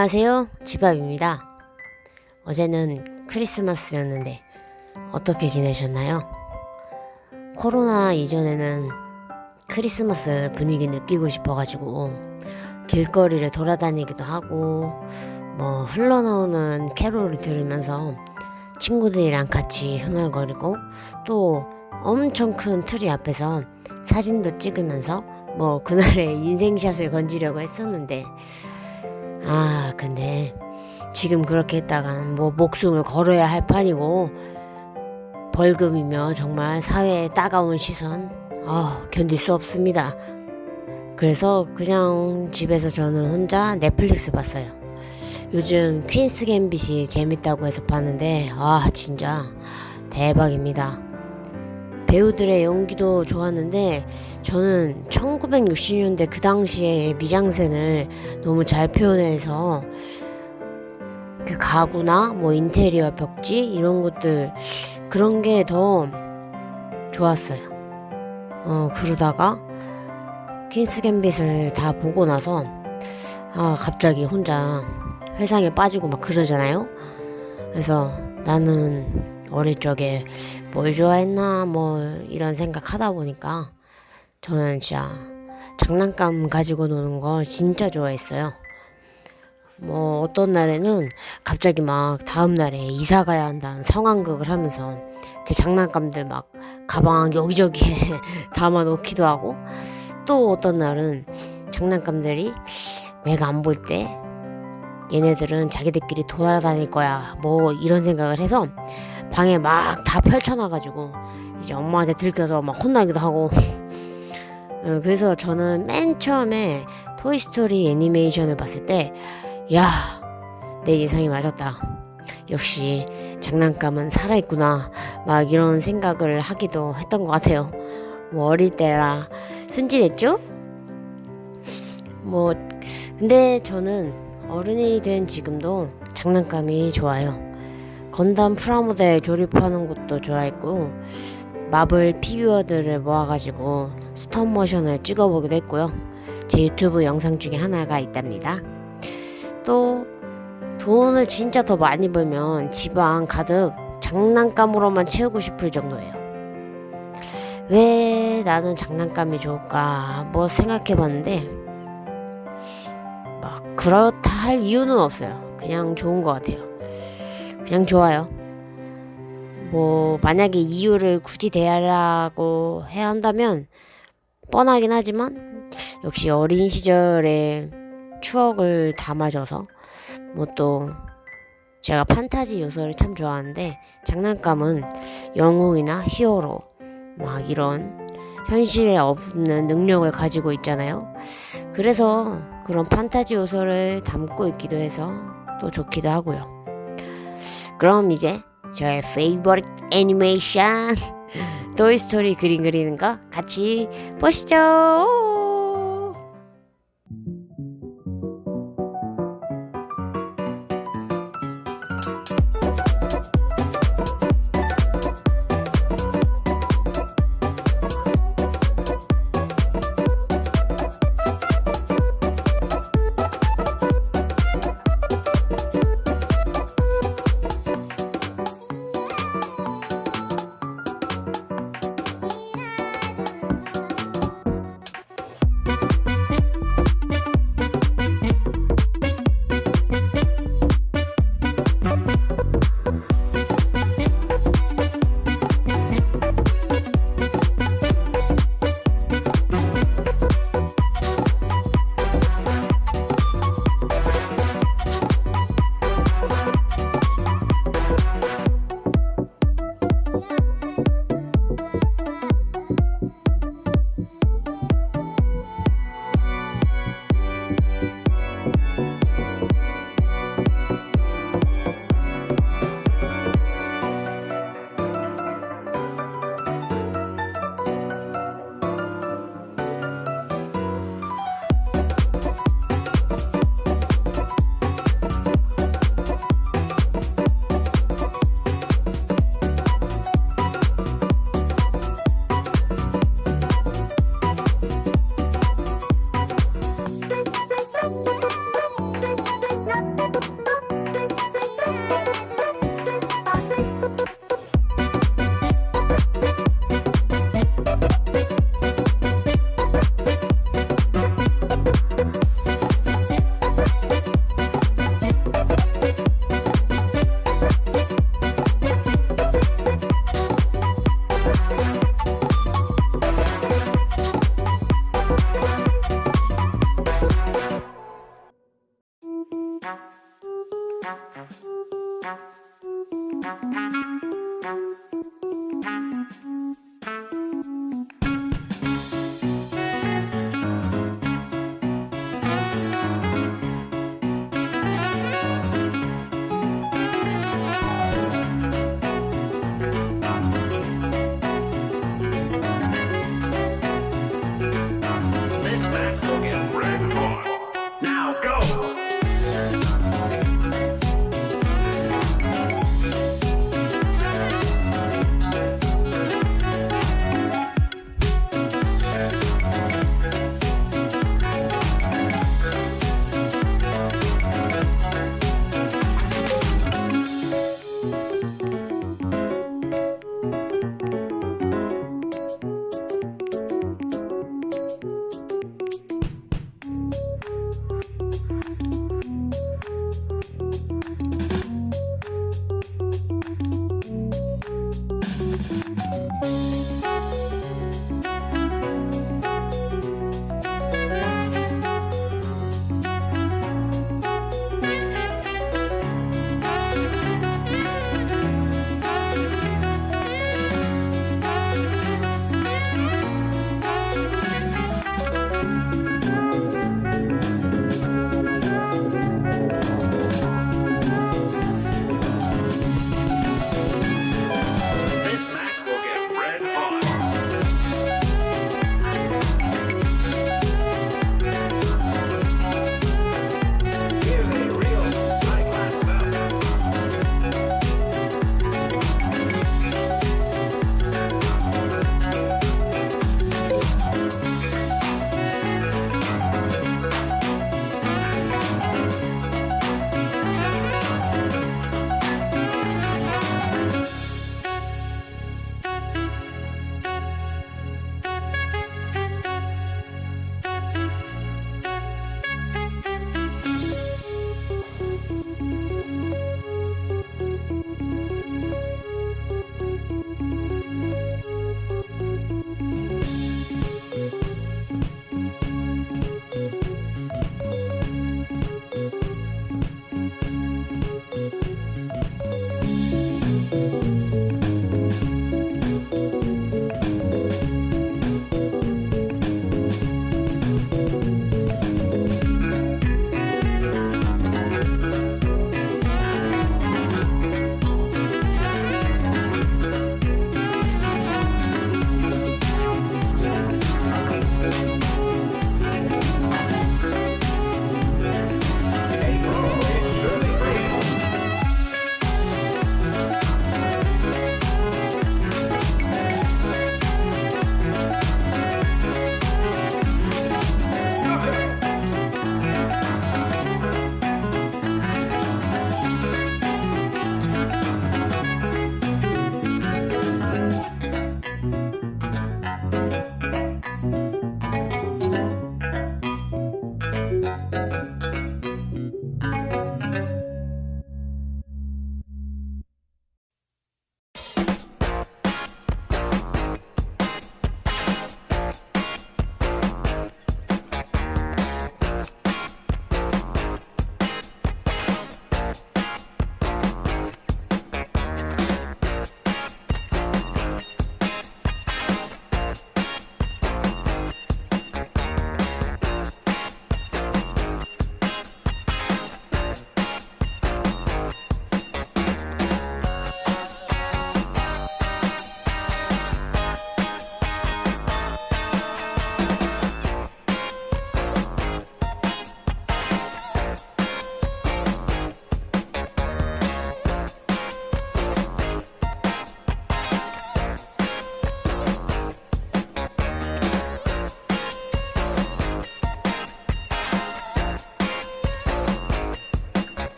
안녕하세요, 지밥입니다. 어제는 크리스마스였는데 어떻게 지내셨나요? 코로나 이전에는 크리스마스 분위기 느끼고 싶어가지고 길거리를 돌아다니기도 하고 흘러나오는 캐롤을 들으면서 친구들이랑 같이 흥얼거리고 또 엄청 큰 트리 앞에서 사진도 찍으면서 그날의 인생샷을 건지려고 했었는데 근데 지금 그렇게 했다간 목숨을 걸어야 할 판이고 벌금이며 정말 사회의 따가운 시선 견딜 수 없습니다. 그래서 그냥 집에서 저는 혼자 넷플릭스 봤어요. 요즘 퀸스 갬빗이 재밌다고 해서 봤는데 진짜 대박입니다. 배우들의 연기도 좋았는데 저는 1960년대 그 당시에 미장센을 너무 잘 표현해서 그 가구나 인테리어 벽지 이런 것들 그런 게 더 좋았어요. 그러다가 퀸스 갬빗을 다 보고 나서 갑자기 혼자 회상에 빠지고 막 그러잖아요. 그래서 나는 어릴 적에 뭘 좋아했나 이런 생각 하다 보니까 저는 진짜 장난감 가지고 노는 거 진짜 좋아했어요. 어떤 날에는 갑자기 막 다음 날에 이사 가야 한다는 상황극을 하면서 제 장난감들 막 가방 여기저기에 담아 놓기도 하고, 또 어떤 날은 장난감들이 내가 안 볼 때 얘네들은 자기들끼리 돌아다닐 거야 이런 생각을 해서 방에 막 다 펼쳐놔가지고 이제 엄마한테 들켜서 막 혼나기도 하고 그래서 저는 맨 처음에 토이스토리 애니메이션을 봤을 때 내 예상이 맞았다, 역시 장난감은 살아있구나 이런 생각을 하기도 했던 것 같아요. 어릴 때라 순진했죠? 근데 저는 어른이 된 지금도 장난감이 좋아요. 건담 프라모델 조립하는 것도 좋아했고, 마블 피규어들을 모아가지고 스톱모션을 찍어보기도 했고요. 제 유튜브 영상 중에 하나가 있답니다. 또 돈을 진짜 더 많이 벌면 집안 가득 장난감으로만 채우고 싶을 정도예요. 왜 나는 장난감이 좋을까 생각해봤는데 그렇다 할 이유는 없어요. 그냥 좋은 것 같아요. 그냥 좋아요. 만약에 이유를 굳이 대하라고 해야 한다면 뻔하긴 하지만 역시 어린 시절의 추억을 담아줘서 또 제가 판타지 요소를 참 좋아하는데 장난감은 영웅이나 히어로 이런 현실에 없는 능력을 가지고 있잖아요. 그래서 그런 판타지 요소를 담고 있기도 해서 또 좋기도 하고요. 그럼 이제 저의 페이버릿 애니메이션 토이스토리 그림 그리는 거 같이 보시죠.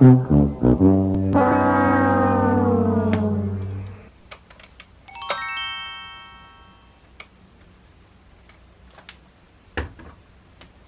음.